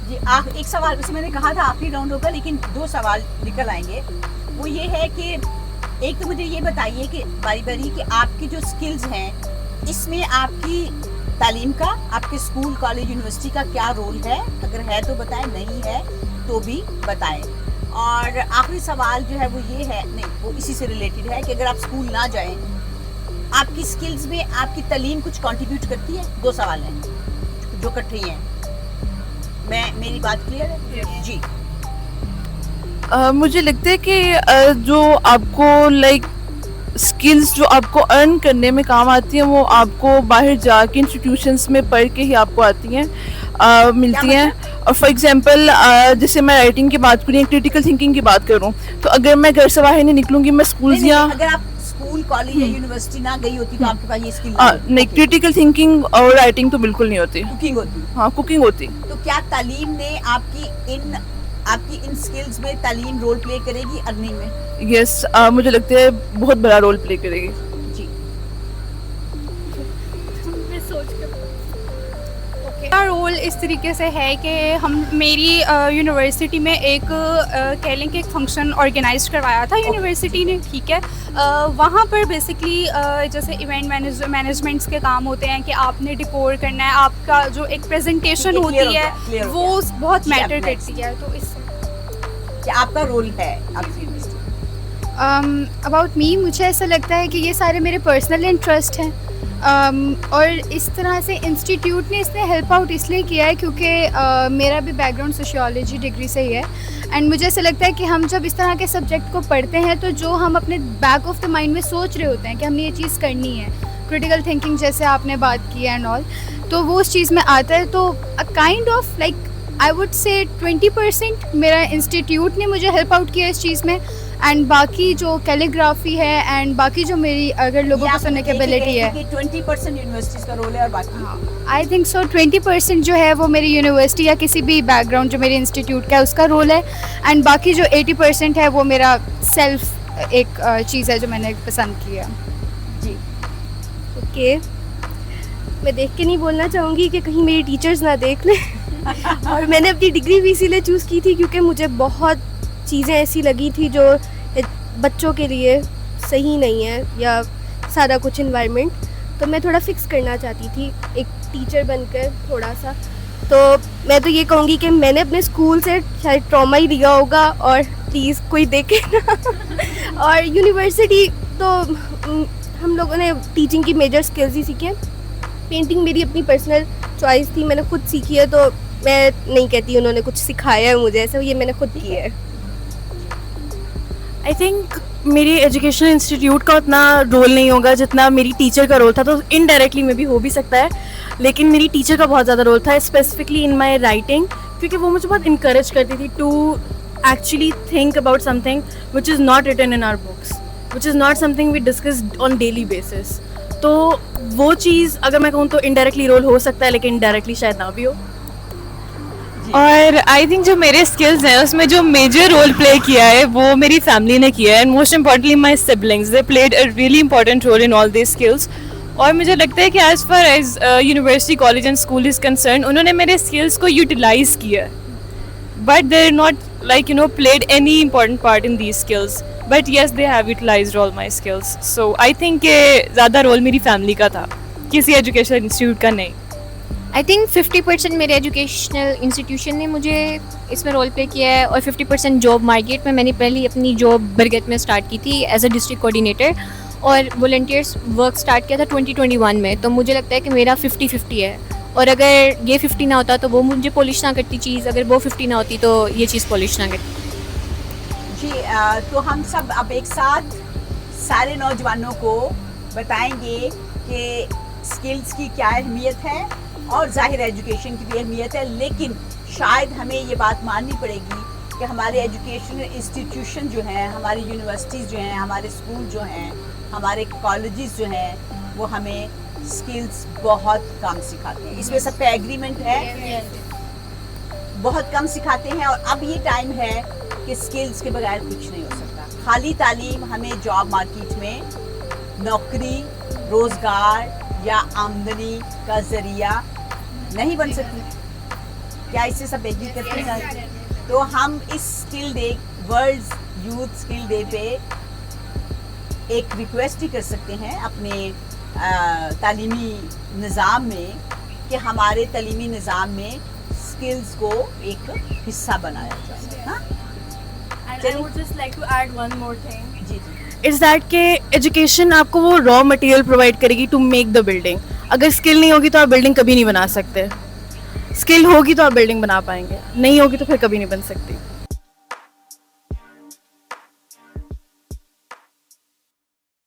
जी एक सवाल वैसे मैंने कहा था आखिरी राउंड होगा, लेकिन 2 सवाल निकल आएंगे। वो ये है कि एक तो मुझे ये बताइए कि बारी बारी कि आपकी जो स्किल्स हैं इसमें आपकी तालीम का, आपके स्कूल कॉलेज यूनिवर्सिटी का क्या रोल है, अगर है तो बताएं, नहीं है तो भी बताएं। और आखिरी सवाल जो है वो ये है, नहीं वो इसी से रिलेटेड है कि अगर आप स्कूल ना जाएं, आपकी स्किल्स में आपकी तालीम कुछ कंट्रीब्यूट करती है? 2 सवाल हैं जो इकट्ठे हैं। मेरी बात क्लियर है जी? मुझे लगता है कि जो आपको लाइक स्किल्स जो आपको अर्न करने में काम आती हैं वो आपको बाहर जाके इंस्टीट्यूशंस में पढ़ के ही आपको आती हैं, मिलती हैं। और फॉर एग्जांपल जैसे मैं राइटिंग की बात करूँ, क्रिटिकल थिंकिंग की बात करूँ, तो अगर मैं घर से बाहर नहीं निकलूंगी, मैं स्कूल्स या अगर आप स्कूल कॉलेज या यूनिवर्सिटी ना गई होती तो आपके पास ये स्किल नहीं, क्रिटिकल थिंकिंग और राइटिंग तो बिल्कुल नहीं होती। कुकिंग होती? हाँ, कुकिंग होती। तो क्या तालीम ने आपकी इन स्किल्स में तालीम रोल प्ले करेगी अर्निंग में? यस, मुझे लगता है बहुत बड़ा रोल प्ले करेगी जी। मैं सोच का रोल इस तरीके से है कि मेरी यूनिवर्सिटी में एक कह लें कि एक फंक्शन ऑर्गेनाइज करवाया था यूनिवर्सिटी ने, ठीक है। वहाँ पर बेसिकली जैसे इवेंट मैनेजमेंट्स के काम होते हैं कि आपने डिकोर करना है, आपका जो एक प्रेजेंटेशन होती है वो बहुत मैटर करती है। तो इससे क्या आपका रोल है आपकी यूनिवर्सिटी? अबाउट मी मुझे ऐसा लगता है कि ये सारे मेरे पर्सनल इंटरेस्ट हैं, और इस तरह से इंस्टीट्यूट ने इसमें हेल्प आउट इसलिए किया है क्योंकि मेरा भी बैकग्राउंड सोशियोलॉजी डिग्री से ही है। एंड मुझे ऐसा लगता है कि हम जब इस तरह के सब्जेक्ट को पढ़ते हैं तो जो हम अपने बैक ऑफ द माइंड में सोच रहे होते हैं कि हमने ये चीज़ करनी है, क्रिटिकल थिंकिंग जैसे आपने बात की एंड ऑल, तो वो उस चीज़ में आता है। तो a kind of like I would say 20% मेरा इंस्टीट्यूट ने मुझे हेल्प आउट किया इस चीज़ में, एंड बाकी जो कैलीग्राफी है एंड बाकी जो मेरी अगर लोगों को सुनने की एबिलिटी है, 20% यूनिवर्सिटीज का रोल है और बाकी आई थिंक सो 20% जो है वो मेरी यूनिवर्सिटी या किसी भी बैकग्राउंड जो मेरे इंस्टीट्यूट का है उसका रोल है, एंड बाकी जो 80% है वो मेरा सेल्फ एक चीज़ है जो मैंने पसंद किया। जी ओके, मैं देख के नहीं बोलना चाहूँगी कि कहीं मेरी टीचर्स ना देख लें और मैंने अपनी डिग्री भी इसीलिए चूज़ की थी क्योंकि मुझे बहुत चीज़ें ऐसी लगी थी जो बच्चों के लिए सही नहीं है, या सारा कुछ इन्वायरमेंट, तो मैं थोड़ा फिक्स करना चाहती थी एक टीचर बनकर थोड़ा सा। तो मैं तो ये कहूँगी कि मैंने अपने स्कूल से शायद ट्रॉमा ही लिया होगा, और प्लीज़ कोई देखे ना और यूनिवर्सिटी तो हम लोगों ने टीचिंग की मेजर स्किल्स ही सीखी हैं। पेंटिंग मेरी अपनी पर्सनल चॉइस थी, मैंने खुद सीखी है, तो मैं नहीं कहती उन्होंने कुछ सिखाया है मुझे, ऐसा ये मैंने खुद किया है। आई थिंक मेरी एजुकेशनल इंस्टीट्यूट का उतना रोल नहीं होगा जितना मेरी टीचर का रोल था, तो इनडायरेक्टली में भी हो भी सकता है, लेकिन मेरी टीचर का बहुत ज़्यादा रोल था स्पेसिफिकली इन माई राइटिंग, क्योंकि वो मुझे बहुत इनकरेज करती थी to actually think about something which is not written in our books, which is not something we discuss on daily basis. तो वो चीज़ अगर मैं कहूँ तो इनडायरेक्टली रोल हो सकता है, लेकिन डायरेक्टली शायद ना भी हो। और आई थिंक जो मेरे स्किल्स हैं उसमें जो मेजर रोल प्ले किया है वो मेरी फैमिली ने किया है, and most importantly my siblings, they played a really important role in all this skills. और मुझे लगता है कि as far as university college and school is concern, उन्होंने मेरे स्किल्स को यूटिलाइज किया, but they are not like played any important part in these skills, but yes they have utilized all my skills. So I think ज़्यादा role मेरी family का था, किसी education institute का नहीं। आई थिंक 50% मेरे एजुकेशनल इंस्टीट्यूशन ने मुझे इसमें रोल प्ले किया है, और 50% जॉब मार्केट में। मैंने पहले अपनी जॉब बरगत में स्टार्ट की थी एज अ डिस्ट्रिक्ट कोऑर्डिनेटर, और वॉलंटियर्स वर्क स्टार्ट किया था 2021 में। तो मुझे लगता है कि मेरा 50-50 है, और अगर ये 50 ना होता तो वो मुझे पॉलिश ना करती चीज़, अगर वो 50 ना होती तो ये चीज़ पॉलिश ना करती। जी तो हम सब अब एक साथ सारे नौजवानों को बताएंगे कि स्किल्स की क्या अहमियत है, और ज़ाहिर एजुकेशन की भी अहमियत है, लेकिन शायद हमें ये बात माननी पड़ेगी कि हमारे एजुकेशनल इंस्टीट्यूशन जो हैं, हमारी यूनिवर्सिटीज़ जो हैं, हमारे स्कूल जो हैं, हमारे कॉलेजेस जो हैं, वो हमें स्किल्स बहुत कम सिखाते हैं। इसमें सब पे एग्रीमेंट है, बहुत कम सिखाते हैं। और अब ये टाइम है कि स्किल्स के बगैर कुछ नहीं हो सकता। खाली तालीम हमें जॉब मार्केट में नौकरी, रोज़गार या आमदनी का ज़रिया नहीं बन सकती। क्या इससे सब एग्री करते हैं? तो हम इस skill day, world youth skill day पे एक रिक्वेस्ट ही कर सकते हैं अपने तालीमी निज़ाम में कि हमारे तालीमी निज़ाम में स्किल्स को एक हिस्सा बनाया जाए। हाँ And I would just like to add one more thing. जी जी इट्स दैट के एजुकेशन आपको वो रॉ मटेरियल प्रोवाइड करेगी टू मेक द बिल्डिंग। अगर स्किल नहीं होगी तो आप बिल्डिंग कभी नहीं बना सकते। स्किल होगी तो आप बिल्डिंग बना पाएंगे, नहीं होगी तो फिर कभी नहीं बन सकती।